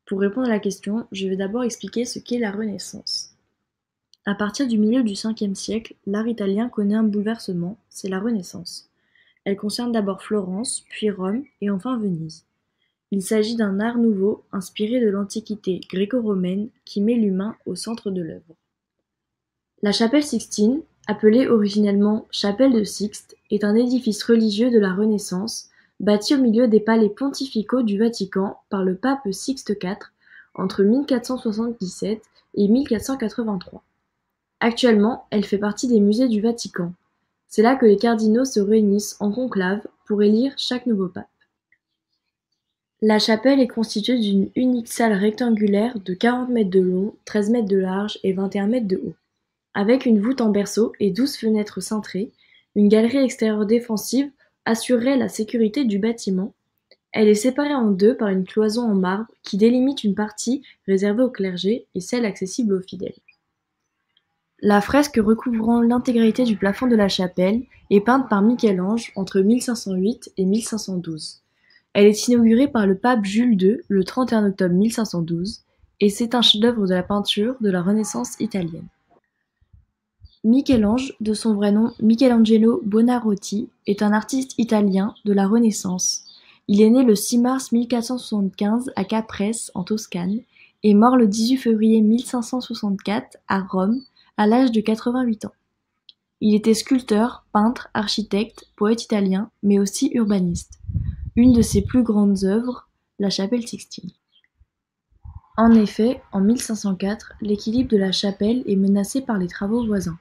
Pour répondre à la question, je vais d'abord expliquer ce qu'est la Renaissance. À partir du milieu du Ve siècle, l'art italien connaît un bouleversement, c'est la Renaissance. Elle concerne d'abord Florence, puis Rome et enfin Venise. Il s'agit d'un art nouveau, inspiré de l'Antiquité gréco-romaine, qui met l'humain au centre de l'œuvre. La chapelle Sixtine, appelée originellement chapelle de Sixte, est un édifice religieux de la Renaissance, bâti au milieu des palais pontificaux du Vatican par le pape Sixte IV entre 1477 et 1483. Actuellement, elle fait partie des musées du Vatican. C'est là que les cardinaux se réunissent en conclave pour élire chaque nouveau pape. La chapelle est constituée d'une unique salle rectangulaire de 40 mètres de long, 13 mètres de large et 21 mètres de haut. Avec une voûte en berceau et 12 fenêtres cintrées, une galerie extérieure défensive assurait la sécurité du bâtiment. Elle est séparée en deux par une cloison en marbre qui délimite une partie réservée au clergé et celle accessible aux fidèles. La fresque recouvrant l'intégralité du plafond de la chapelle est peinte par Michel-Ange entre 1508 et 1512. Elle est inaugurée par le pape Jules II le 31 octobre 1512 et c'est un chef-d'œuvre de la peinture de la Renaissance italienne. Michel-Ange, de son vrai nom Michelangelo Buonarroti, est un artiste italien de la Renaissance. Il est né le 6 mars 1475 à Caprese, en Toscane, et mort le 18 février 1564 à Rome, à l'âge de 88 ans. Il était sculpteur, peintre, architecte, poète italien, mais aussi urbaniste. Une de ses plus grandes œuvres, la chapelle Sixtine. En effet, en 1504, l'équilibre de la chapelle est menacé par les travaux voisins.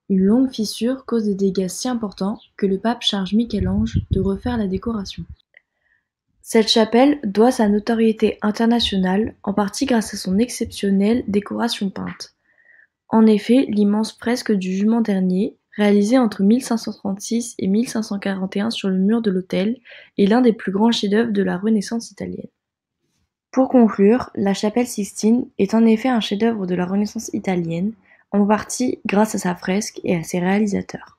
Une longue fissure cause des dégâts si importants que le pape charge Michel-Ange de refaire la décoration. Cette chapelle doit sa notoriété internationale en partie grâce à son exceptionnelle décoration peinte. En effet, l'immense fresque du Jugement dernier, réalisée entre 1536 et 1541 sur le mur de l'autel, est l'un des plus grands chefs-d'œuvre de la Renaissance italienne. Pour conclure, la chapelle Sixtine est en effet un chef-d'œuvre de la Renaissance italienne, en partie grâce à sa fresque et à ses réalisateurs.